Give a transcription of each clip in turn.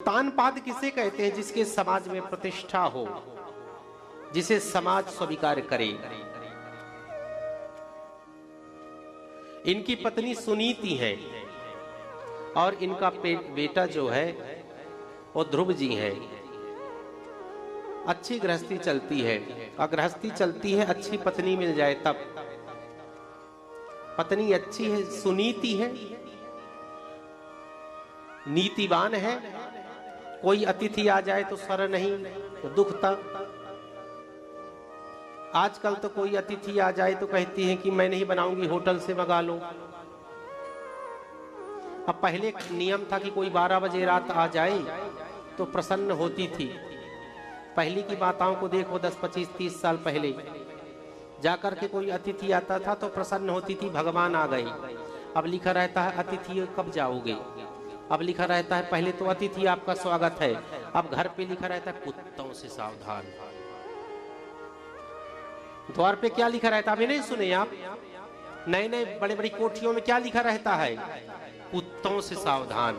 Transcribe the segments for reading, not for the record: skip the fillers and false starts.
तानपाद किसे कहते हैं? जिसके समाज में प्रतिष्ठा हो, जिसे समाज स्वीकार करे। इनकी पत्नी सुनीति है और इनका बेटा जो है वो ध्रुव जी है। अच्छी गृहस्थी चलती है, और गृहस्थी चलती है अच्छी पत्नी मिल जाए तब। पत्नी अच्छी है, सुनीति है, नीतिवान है, कोई अतिथि आ जाए तो सर नहीं तो दुखता। आजकल तो कोई अतिथि आ जाए तो कहती है कि मैं नहीं बनाऊंगी, होटल से मंगा लो। अब पहले नियम था कि कोई 12 बजे रात आ जाए तो प्रसन्न होती थी। पहले की माताओं को देखो, 10, 25, 30 साल पहले जाकर के कोई अतिथि आता था तो प्रसन्न होती थी, भगवान आ गए। अब लिखा रहता है अतिथि कब जाओगे। अब लिखा रहता है पहले तो अतिथि आपका स्वागत है, अब घर पे लिखा रहता है कुत्तों से सावधान। द्वार पे क्या लिखा रहता है अभी नहीं सुने आप? नए नए बड़े बड़ी कोठियों में क्या लिखा रहता है? कुत्तों से सावधान।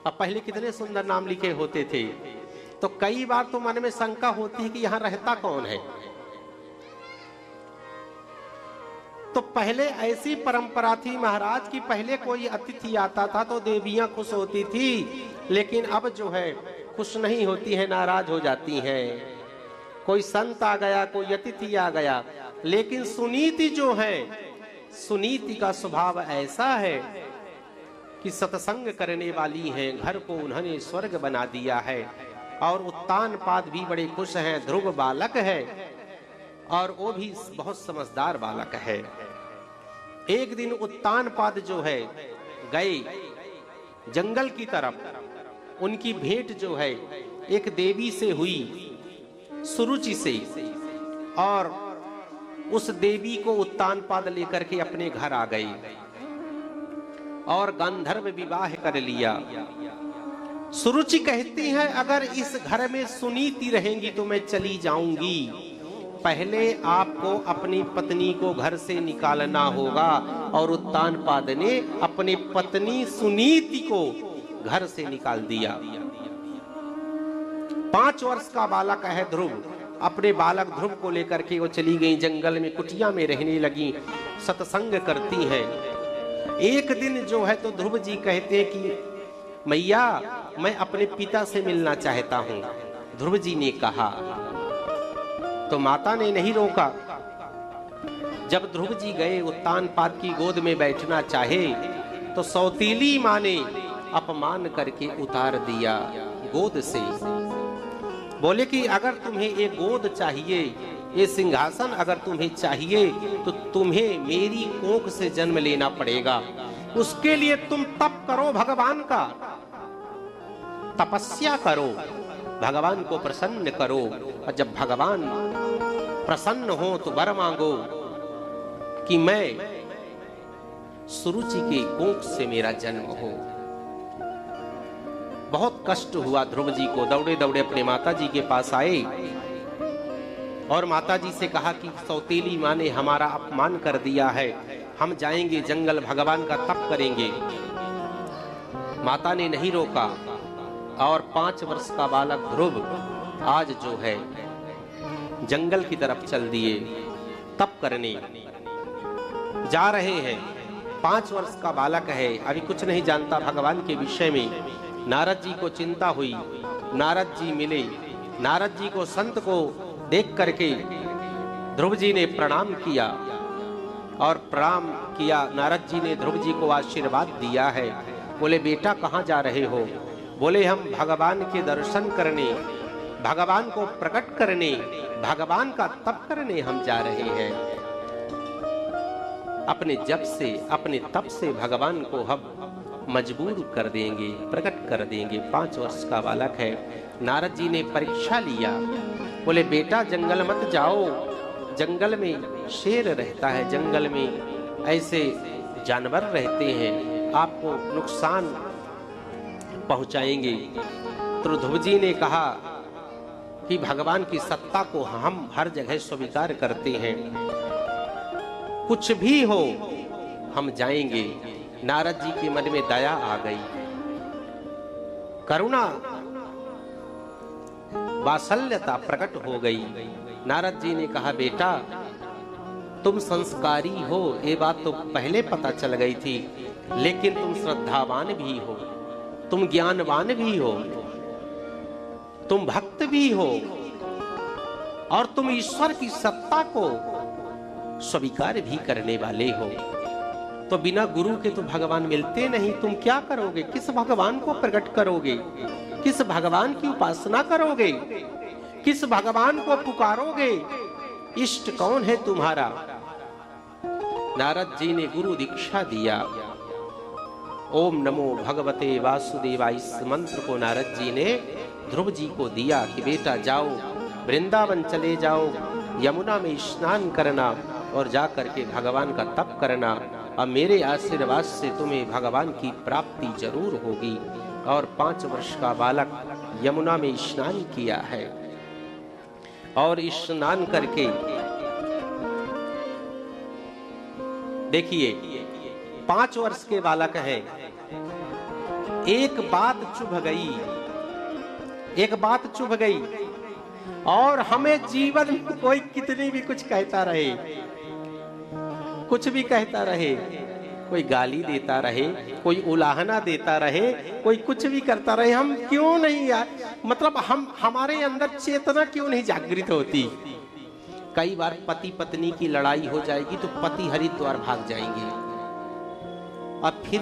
अब पहले कितने सुंदर नाम लिखे होते थे। तो कई बार तो मन में शंका होती है कि यहां रहता कौन है। तो पहले ऐसी परंपरा थी महाराज कि पहले कोई अतिथि आता था तो देवियां खुश होती थी, लेकिन अब जो है खुश नहीं होती है, नाराज हो जाती हैं। कोई संत आ गया, कोई अतिथि आ गया। लेकिन सुनीति जो है, सुनीति का स्वभाव ऐसा है कि सत्संग करने वाली हैं, घर को उन्होंने स्वर्ग बना दिया है। और उत्तानपाद भी बड़े खुश हैं। ध्रुव बालक है और वो भी बहुत समझदार बालक है। एक दिन उत्तानपाद जो है गए जंगल की तरफ। उनकी भेंट जो है एक देवी से हुई, सुरुचि से, और उस देवी को उत्तानपाद लेकर के अपने घर आ गई और गांधर्व विवाह कर लिया। सुरुचि कहती है अगर इस घर में सुनीति रहेंगी तो मैं चली जाऊंगी। पहले आपको अपनी पत्नी को घर से निकालना होगा। और उत्तानपाद ने अपनी पत्नी सुनीति को घर से निकाल दिया। 5 वर्ष का बालक है ध्रुव। अपने बालक ध्रुव को लेकर के वो चली गई जंगल में, कुटिया में रहने लगी, सत्संग करती हैं। एक दिन जो है तो ध्रुव जी कहते हैं कि मैया मैं अपने पिता से मिलना चाहता हूं। ध्रुव जी ने कहा तो माता ने नहीं रोका। जब ध्रुव जी गए उत्तानपाद की गोद में बैठना चाहे तो सौतीली मां ने अपमान करके उतार दिया गोद से। बोले कि अगर तुम्हें एक गोद चाहिए, ये सिंहासन अगर तुम्हें चाहिए तो तुम्हें मेरी कोख से जन्म लेना पड़ेगा। उसके लिए तुम तप करो, भगवान का तपस्या करो, भगवान को प्रसन्न करो। और जब भगवान प्रसन्न हो तो वर मांगो कि मैं सुरुचि के कोख से मेरा जन्म हो। बहुत कष्ट हुआ ध्रुव जी को। दौड़े दौड़े अपने माता जी के पास आए और माता जी से कहा कि सौतेली मां ने हमारा अपमान कर दिया है, हम जाएंगे जंगल, भगवान का तप करेंगे। माता ने नहीं रोका और 5 वर्ष का बालक ध्रुव आज जो है जंगल की तरफ चल दिए, तप करने जा रहे हैं। 5 वर्ष का बालक है, अभी कुछ नहीं जानता भगवान के विषय में। नारद जी को चिंता हुई, नारद जी मिले। नारद जी को, संत को देख करके ध्रुव जी ने प्रणाम किया और प्रणाम किया। नारद जी ने ध्रुव जी को आशीर्वाद दिया है। बोले बेटा कहाँ जा रहे हो? बोले हम भगवान के दर्शन करने, भगवान को प्रकट करने, भगवान का तप करने हम जा रहे हैं। अपने जप से, अपने तप से भगवान को हम मजबूर कर देंगे, प्रकट कर देंगे। 5 वर्ष का बालक है। नारद जी ने परीक्षा लिया। बोले बेटा जंगल मत जाओ, जंगल में शेर रहता है, जंगल में ऐसे जानवर रहते हैं, आपको नुकसान पहुंचाएंगे। तो ध्रुव जी ने कहा कि भगवान की सत्ता को हम हर जगह स्वीकार करते हैं, कुछ भी हो हम जाएंगे। नारद जी के मन में दया आ गई, करुणा वात्सल्यता प्रकट हो गई। नारद जी ने कहा, बेटा तुम संस्कारी हो ये बात तो पहले पता चल गई थी, लेकिन तुम श्रद्धावान भी हो, तुम ज्ञानवान भी हो, तुम भक्त भी हो, और तुम ईश्वर की सत्ता को स्वीकार भी करने वाले हो। तो बिना गुरु के तो भगवान मिलते नहीं, तुम क्या करोगे? किस भगवान को प्रकट करोगे? किस भगवान की उपासना करोगे? किस भगवान को पुकारोगे? इष्ट कौन है तुम्हारा? नारद जी ने गुरु दीक्षा दिया। ओम नमो भगवते वासुदेवाय, इस मंत्र को नारद जी ने ध्रुव जी को दिया कि बेटा जाओ वृंदावन चले जाओ, यमुना में स्नान करना और जा करके भगवान का तप करना, और मेरे आशीर्वाद से तुम्हें भगवान की प्राप्ति जरूर होगी। और 5 वर्ष का बालक यमुना में स्नान किया है, और स्नान करके देखिए 5 वर्ष के बालक हैं, एक बात चुभ गई, एक बात चुभ गई। और हमें जीवन में कोई कितनी भी कुछ कहता रहे, कुछ भी कहता रहे, कोई गाली देता रहे, कोई उलाहना देता रहे, कोई कुछ भी करता रहे, हम क्यों नहीं यार, मतलब हमारे अंदर चेतना क्यों नहीं जागृत होती? कई बार पति पत्नी की लड़ाई हो जाएगी तो पति हरिद्वार भाग जाएंगे, अब फिर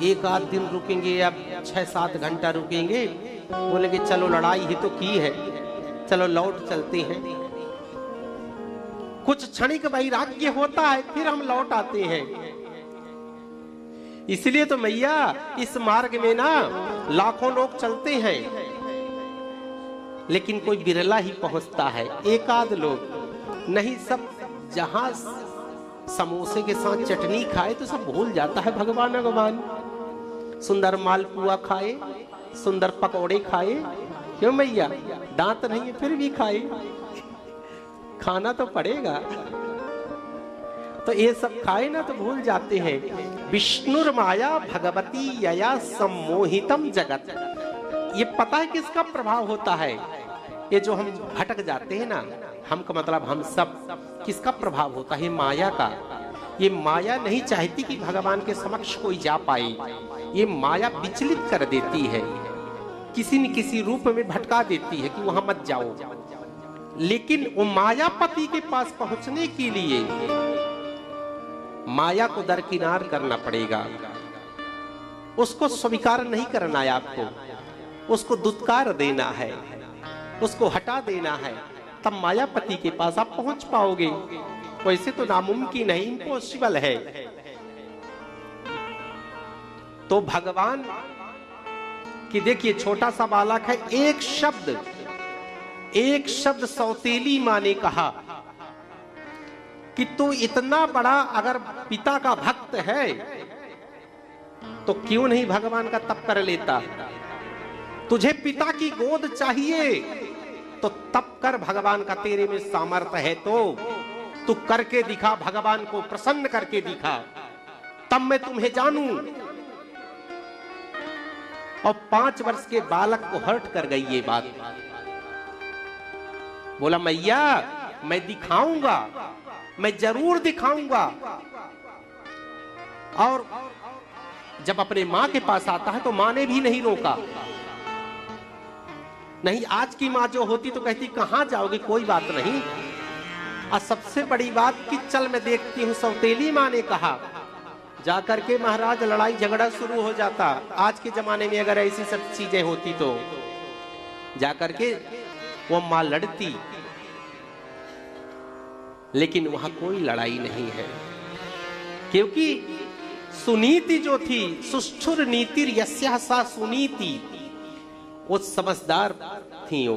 एक आध दिन रुकेंगे या 6-7 घंटा रुकेंगे, बोलेंगे चलो लड़ाई ही तो की है, चलो लौट चलते हैं। कुछ क्षणिक वैराग्य होता है, फिर हम लौट आते हैं। इसलिए तो मैया इस मार्ग में ना लाखों लोग चलते हैं, लेकिन कोई बिरला ही पहुंचता है, एक आध लोग नहीं। सब जहां समोसे के साथ चटनी खाए तो सब भूल जाता है भगवान भगवान। सुंदर मालपुआ खाए, सुंदर पकौड़े खाए, क्यों मैया? दांत नहीं है फिर भी खाए, खाना तो पड़ेगा। तो ये सब खाए ना तो भूल जाते हैं। विष्णुर माया भगवती यया सम्मोहितम जगत। ये पता है किसका प्रभाव होता है? ये जो हम भटक जाते हैं ना, हम का मतलब हम सब, किसका प्रभाव होता है? माया का। ये माया नहीं चाहती कि भगवान के समक्ष कोई जा पाए, ये माया विचलित कर देती है, किसी न किसी रूप में भटका देती है कि वहां मत जाओ। लेकिन वो मायापति के पास पहुंचने के लिए माया को दरकिनार करना पड़ेगा, उसको स्वीकार नहीं करना है आपको, उसको दुत्कार देना है, उसको हटा देना है, तब मायापति के पास आप पहुंच पाओगे। वैसे तो नामुमकिन है, इम्पॉसिबल है। तो भगवान कि देखिए छोटा सा बालक है, एक शब्द सौतेली माँ ने कहा कि तू इतना बड़ा अगर पिता का भक्त है तो क्यों नहीं भगवान का तप कर लेता? तुझे पिता की गोद चाहिए तो तप कर, भगवान का तेरे में सामर्थ्य है तो तू करके दिखा, भगवान को प्रसन्न करके दिखा, तब मैं तुम्हें जानूं। और 5 वर्ष के बालक को हर्ट कर गई ये बात। बोला मैया मैं दिखाऊंगा, मैं जरूर दिखाऊंगा। और जब अपने मां के पास आता है तो मां ने भी नहीं रोका। नहीं, आज की मां जो होती तो कहती कहां जाओगे, कोई बात नहीं। और सबसे बड़ी बात कि चल मैं देखती हूं, सौतेली मां ने कहा। जाकर के महाराज लड़ाई झगड़ा शुरू हो जाता। आज के जमाने में अगर ऐसी सब चीजें होती तो जाकर के वो मां लड़ती, लेकिन वहां कोई लड़ाई नहीं है, क्योंकि सुनीति जो थी, सुष्ठुर नीतिर यस्या सा सुनीति, वो समझदार थी,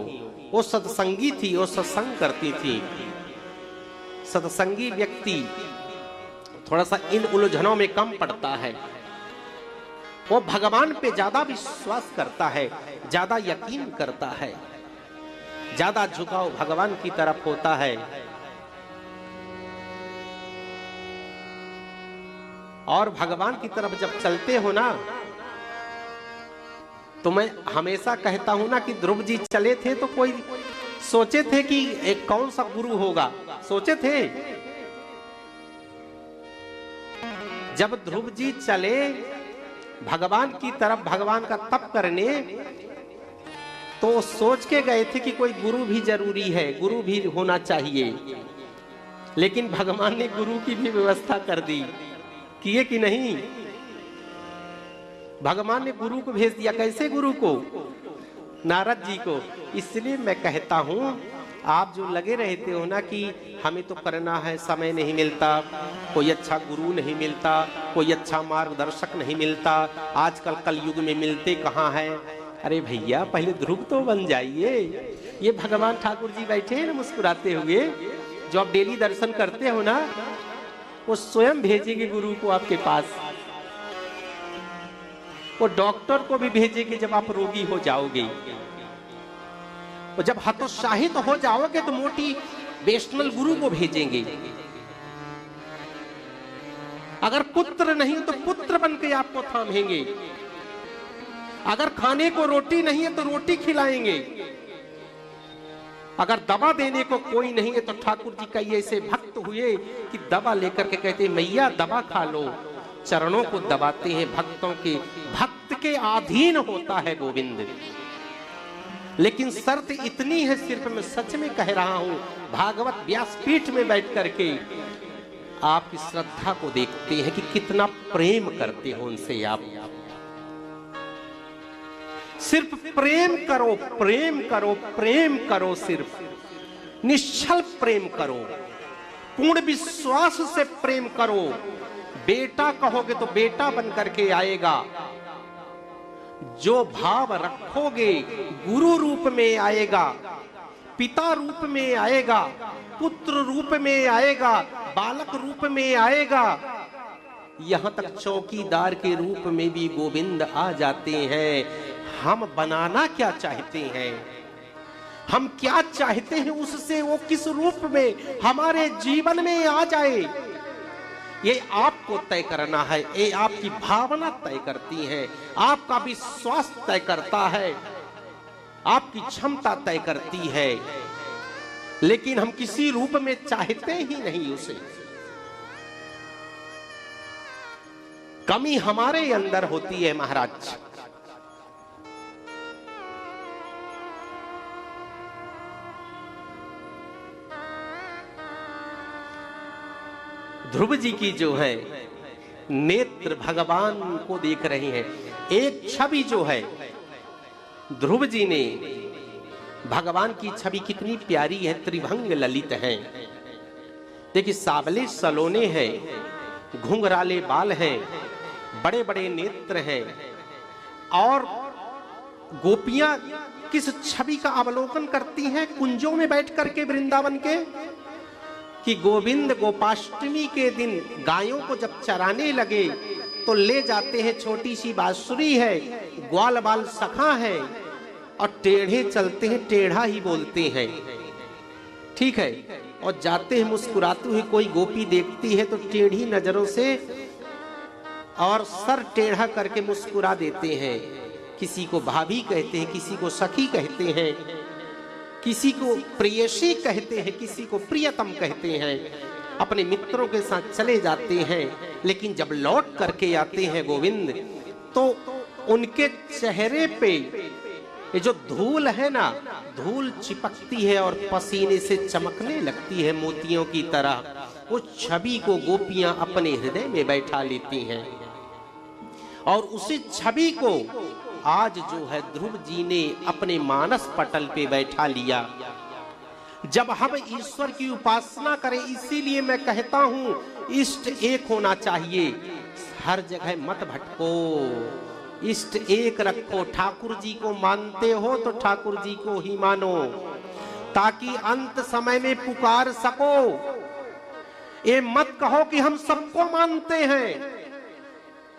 वो सत्संगी थी, वो सत्संग करती थी। सत्संगी व्यक्ति थोड़ा सा इन उलझनों में कम पड़ता है, वो भगवान पे ज्यादा विश्वास करता है, ज्यादा यकीन करता है, ज्यादा झुकाव भगवान की तरफ होता है। और भगवान की तरफ जब चलते हो ना, तो मैं हमेशा कहता हूं ना कि ध्रुव जी चले थे तो कोई सोचे थे कि एक कौन सा गुरु होगा? सोचे थे? जब ध्रुव जी चले भगवान की तरफ, भगवान का तप करने, तो सोच के गए थे कि कोई गुरु भी जरूरी है, गुरु भी होना चाहिए। लेकिन भगवान ने गुरु की भी व्यवस्था कर दी, किए कि नहीं? भगवान ने गुरु को भेज दिया। कैसे गुरु को? नारद जी को। इसलिए मैं कहता हूं, आप जो लगे रहते हो ना कि हमें तो करना है, समय नहीं मिलता, कोई अच्छा गुरु नहीं मिलता, कोई अच्छा मार्गदर्शक नहीं मिलता, आजकल कलयुग में मिलते कहाँ हैं? अरे भैया, पहले ध्रुव तो बन जाइए। ये भगवान ठाकुर जी बैठे हैं ना मुस्कुराते हुए, जो आप डेली दर्शन करते हो ना, वो स्वयं भेजेंगे गुरु को आपके पास। वो डॉक्टर को भी भेजेंगे जब आप रोगी हो जाओगे। और जब हतोत्साहित हो जाओगे तो मोटिवेशनल गुरु को भेजेंगे। अगर पुत्र नहीं तो पुत्र बन के आपको थामेंगे। अगर खाने को रोटी नहीं है तो रोटी खिलाएंगे। अगर दवा देने को कोई नहीं है तो ठाकुर जी कई ऐसे भक्त हुए कि दवा लेकर के कहते मैया दवा खा लो, चरणों को दबाते हैं भक्तों के। भक्त के अधीन होता है गोविंद। लेकिन शर्त इतनी है, सिर्फ मैं सच में कह रहा हूं, भागवत व्यासपीठ में बैठ करके आपकी श्रद्धा को देखते हैं कि कितना प्रेम करते हो उनसे आप। सिर्फ प्रेम करो, प्रेम करो, प्रेम करो, सिर्फ निश्चल प्रेम करो, पूर्ण विश्वास से प्रेम करो। बेटा कहोगे तो बेटा बन करके आएगा। जो भाव रखोगे गुरु रूप में आएगा, पिता रूप में आएगा, पुत्र रूप में आएगा, बालक रूप में आएगा, यहां तक चौकीदार के रूप में भी गोविंद आ जाते हैं। हम बनाना क्या चाहते हैं, हम क्या चाहते हैं उससे वो किस रूप में हमारे जीवन में आ जाए, ये आपको तय करना है। ये आपकी भावना तय करती है, आपका विश्वास तय करता है, आपकी क्षमता तय करती है। लेकिन हम किसी रूप में चाहते ही नहीं उसे। कमी हमारे अंदर होती है महाराज। ध्रुव जी की जो है नेत्र भगवान को देख रही हैं। एक छवि जो है ध्रुव जी ने, भगवान की छवि कितनी प्यारी है, त्रिभंग ललित है। देखिए, सावले सलोने हैं, घुंघराले बाल हैं, बड़े बड़े नेत्र हैं। और गोपियां किस छवि का अवलोकन करती हैं कुंजों में बैठ करके वृंदावन के, कि गोविंद गोपाष्टमी के दिन गायों को जब चराने लगे तो ले जाते हैं, छोटी सी बांसुरी है, ग्वाल बाल सखा है, और टेढ़े चलते हैं, टेढ़ा ही बोलते हैं, ठीक है, और जाते हैं मुस्कुराते हुए। कोई गोपी देखती है तो टेढ़ी नजरों से और सर टेढ़ा करके मुस्कुरा देते हैं। किसी को भाभी कहते हैं, किसी को सखी कहते हैं, किसी को प्रियसी कहते हैं, किसी को प्रियतम कहते हैं। अपने मित्रों के साथ चले जाते हैं, लेकिन जब लौट करके आते हैं गोविंद, तो उनके चेहरे पे ये जो धूल है ना, धूल चिपकती है और पसीने से चमकने लगती है मोतियों की तरह। उस छवि को गोपियां अपने हृदय में बैठा लेती हैं, और उसी छवि को आज जो है ध्रुव जी ने अपने मानस पटल पे बैठा लिया। जब हम ईश्वर की उपासना करें, इसीलिए मैं कहता हूं इष्ट एक होना चाहिए। हर जगह मत भटको, इष्ट एक रखो। ठाकुर जी को मानते हो तो ठाकुर जी को ही मानो, ताकि अंत समय में पुकार सको। ये मत कहो कि हम सबको मानते हैं,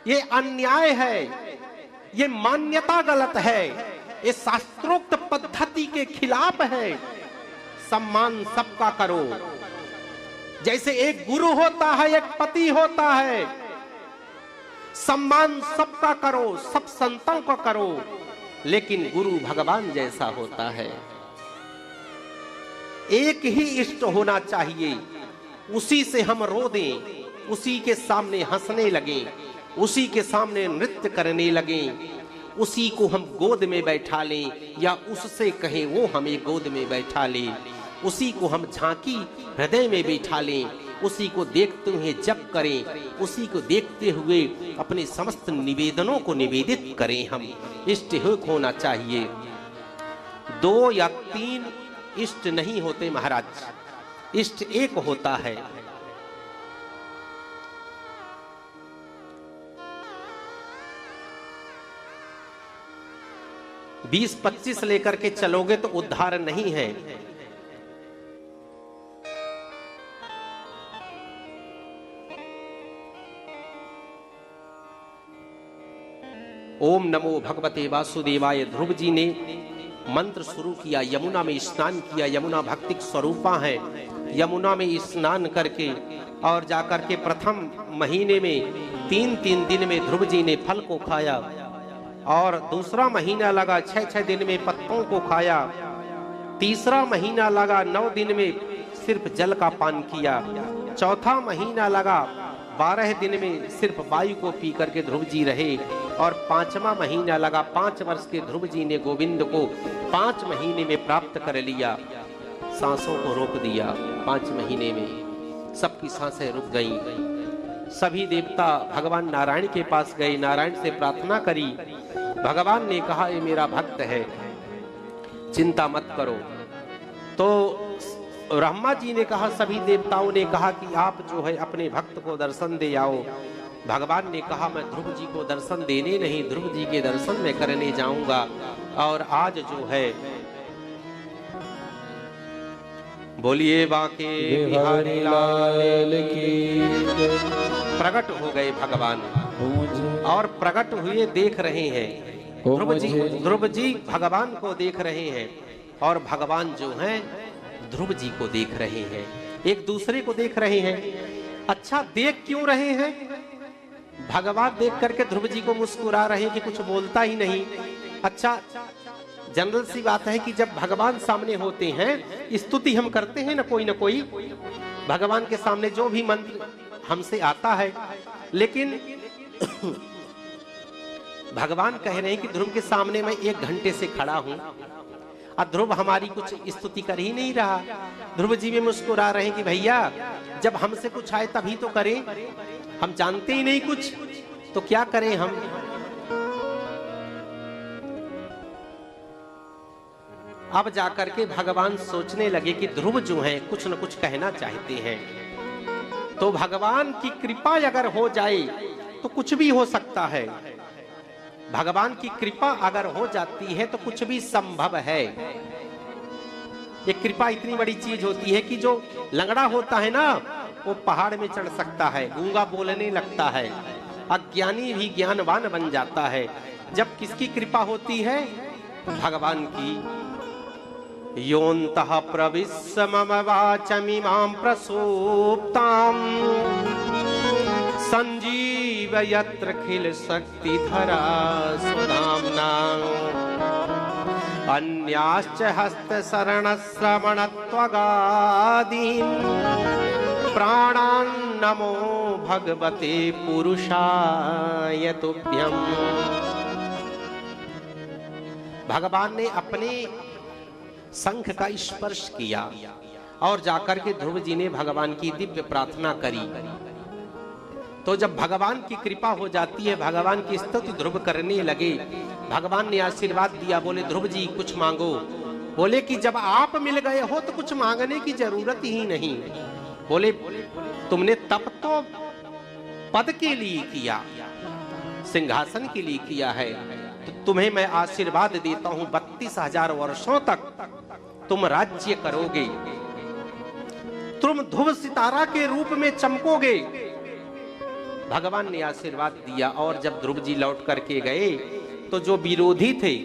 ये अन्याय है, ये मान्यता गलत है, ये शास्त्रोक्त पद्धति के खिलाफ है। सम्मान सबका करो। जैसे एक गुरु होता है, एक पति होता है, सम्मान सबका करो, सब संतों का करो, लेकिन गुरु भगवान जैसा होता है। एक ही इष्ट होना चाहिए, उसी से हम रो दें, उसी के सामने हंसने लगें, उसी के सामने नृत्य करने लगें, उसी को हम गोद में बैठा लें या उससे कहें वो हमें गोद में बैठा ले, उसी को हम झांकी हृदय में बैठा लें, उसी को देखते हुए जप करें, उसी को देखते हुए अपने समस्त निवेदनों को निवेदित करें। हम इष्ट होना चाहिए। 2 या 3 इष्ट नहीं होते महाराज, इष्ट एक होता है। बीस 25 लेकर के चलोगे तो उद्धार नहीं है। ओम नमो भगवते वासुदेवाय। ध्रुव जी ने मंत्र शुरू किया, यमुना में स्नान किया। यमुना भक्तिक स्वरूपा है। यमुना में स्नान करके और जाकर के प्रथम महीने में 3 दिन में ध्रुव जी ने फल को खाया, और दूसरा महीना लगा 6 दिन में पत्तों को खाया, तीसरा महीना लगा 9 दिन में सिर्फ जल का पान किया, चौथा महीना लगा 12 दिन में सिर्फ वायु को पी करके ध्रुव जी रहे, और 5वां महीना लगा 5 वर्ष के ध्रुव जी ने गोविंद को 5 महीने में प्राप्त कर लिया। सांसों को रोक दिया। 5 महीने में सबकी सांसें रुक गईं। सभी देवता भगवान नारायण के पास गए, नारायण से प्रार्थना करी। भगवान ने कहा ये मेरा भक्त है, चिंता मत करो। तो ब्रह्मा जी ने कहा, सभी देवताओं ने कहा कि आप जो है अपने भक्त को दर्शन दे आओ। भगवान ने कहा मैं ध्रुव जी को दर्शन देने नहीं, ध्रुव जी के दर्शन में करने जाऊंगा। और आज जो है बोलिए बाके बिहारी लाल की, प्रकट हो गए भगवान और प्रकट हुए देख रहे हैं। ध्रुव जी भगवान को देख रहे हैं और भगवान जो हैं ध्रुव जी को देख रहे हैं, एक दूसरे को देख रहे हैं। अच्छा, देख क्यों रहे हैं? भगवान देख करके ध्रुव जी को मुस्कुरा रहे हैं कि कुछ बोलता ही नहीं। अच्छा, जनरल सी बात है कि जब भगवान सामने होते हैं, स्तुति हम करते हैं ना कोई भगवान के सामने, जो भी मंत्र हमसे आता है, लेकिन भगवान कह रहे हैं कि ध्रुव के सामने मैं 1 घंटे से खड़ा हूं और ध्रुव हमारी कुछ स्तुति कर ही नहीं रहा। ध्रुव जी भी मुस्कुरा रहे हैं कि भैया जब हमसे कुछ आए तभी तो करें, हम जानते ही नहीं कुछ, तो क्या करें हम। अब जाकर के भगवान सोचने लगे कि ध्रुव जो है कुछ न कुछ कहना चाहते हैं, तो भगवान की कृपा अगर हो जाए तो कुछ भी हो सकता है। भगवान की कृपा अगर हो जाती है तो कुछ भी संभव है। ये कृपा इतनी बड़ी चीज होती है कि जो लंगड़ा होता है ना, वो पहाड़ में चढ़ सकता है, गूंगा बोलने लगता है, अज्ञानी भी ज्ञानवान बन जाता है। जब किसकी कृपा होती है? भगवान की। योऽन्तः प्रविश्य मम वाचमिमां प्रसूप्तां संजीवयत्रखिल शक्तिधरा सुधाम्ना अन्याश्च हस्तशरणश्रवणत्वगादीन् प्राणान् नमो भगवते पुरुषाय तुभ्यम्। भगवान ने अपने शंख का स्पर्श किया और जाकर के ध्रुव जी ने भगवान की दिव्य प्रार्थना करी। तो जब भगवान की कृपा हो जाती है, भगवान की स्तुति ध्रुव करने लगे। भगवान ने आशीर्वाद दिया, बोले ध्रुव जी कुछ मांगो। बोले कि जब आप मिल गए हो तो कुछ मांगने की जरूरत ही नहीं। बोले तुमने तप तो पद के लिए किया, सिंहासन के लिए किया है, तो तुम्हें मैं आशीर्वाद देता हूं 32,000 वर्षों तक तुम राज्य करोगे, तुम ध्रुव सितारा के रूप में चमकोगे। भगवान ने आशीर्वाद दिया। और जब ध्रुव जी लौट करके गए तो जो विरोधी थे,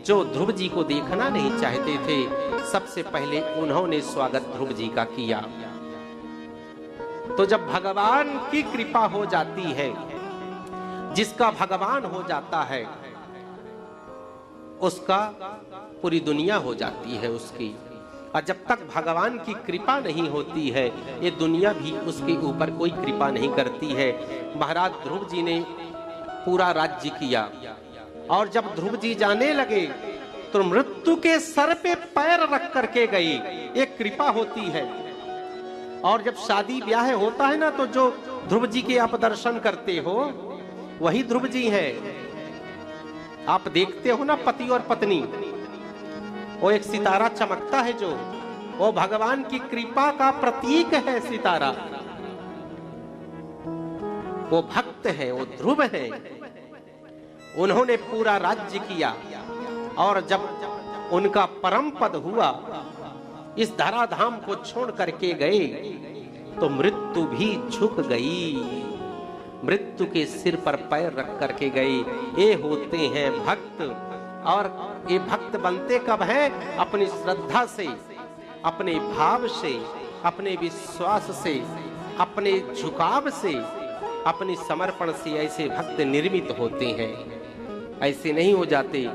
जो ध्रुव जी को देखना नहीं चाहते थे, सबसे पहले उन्होंने स्वागत ध्रुव जी का किया। तो जब भगवान की कृपा हो जाती है जिसका भगवान हो जाता है उसका पूरी दुनिया हो जाती है उसकी। और जब तक भगवान की कृपा नहीं होती है ये दुनिया भी उसके ऊपर कोई कृपा नहीं करती है। महाराज ध्रुव जी ने पूरा राज्य किया और जब ध्रुव जी जाने लगे तो मृत्यु के सर पे पैर रख करके गई, एक कृपा होती है। और जब शादी ब्याह होता है ना तो जो ध्रुव जी के आप दर्शन करते हो वही ध्रुव जी हैं। आप देखते हो ना पति और पत्नी, वो एक सितारा चमकता है जो वो भगवान की कृपा का प्रतीक है सितारा। वो भक्त है, वो ध्रुव है। उन्होंने पूरा राज्य किया और जब उनका परम पद हुआ इस धराधाम को छोड़ करके गए तो मृत्यु भी झुक गई। मृत्यु के सिर पर पैर रख करके गए। ये होते हैं भक्त। और ये भक्त बनते कब हैं? अपनी श्रद्धा से, अपने भाव से, अपने विश्वास से, अपने झुकाव से, अपनी समर्पण से ऐसे भक्त निर्मित होते हैं। ऐसे नहीं हो जाते।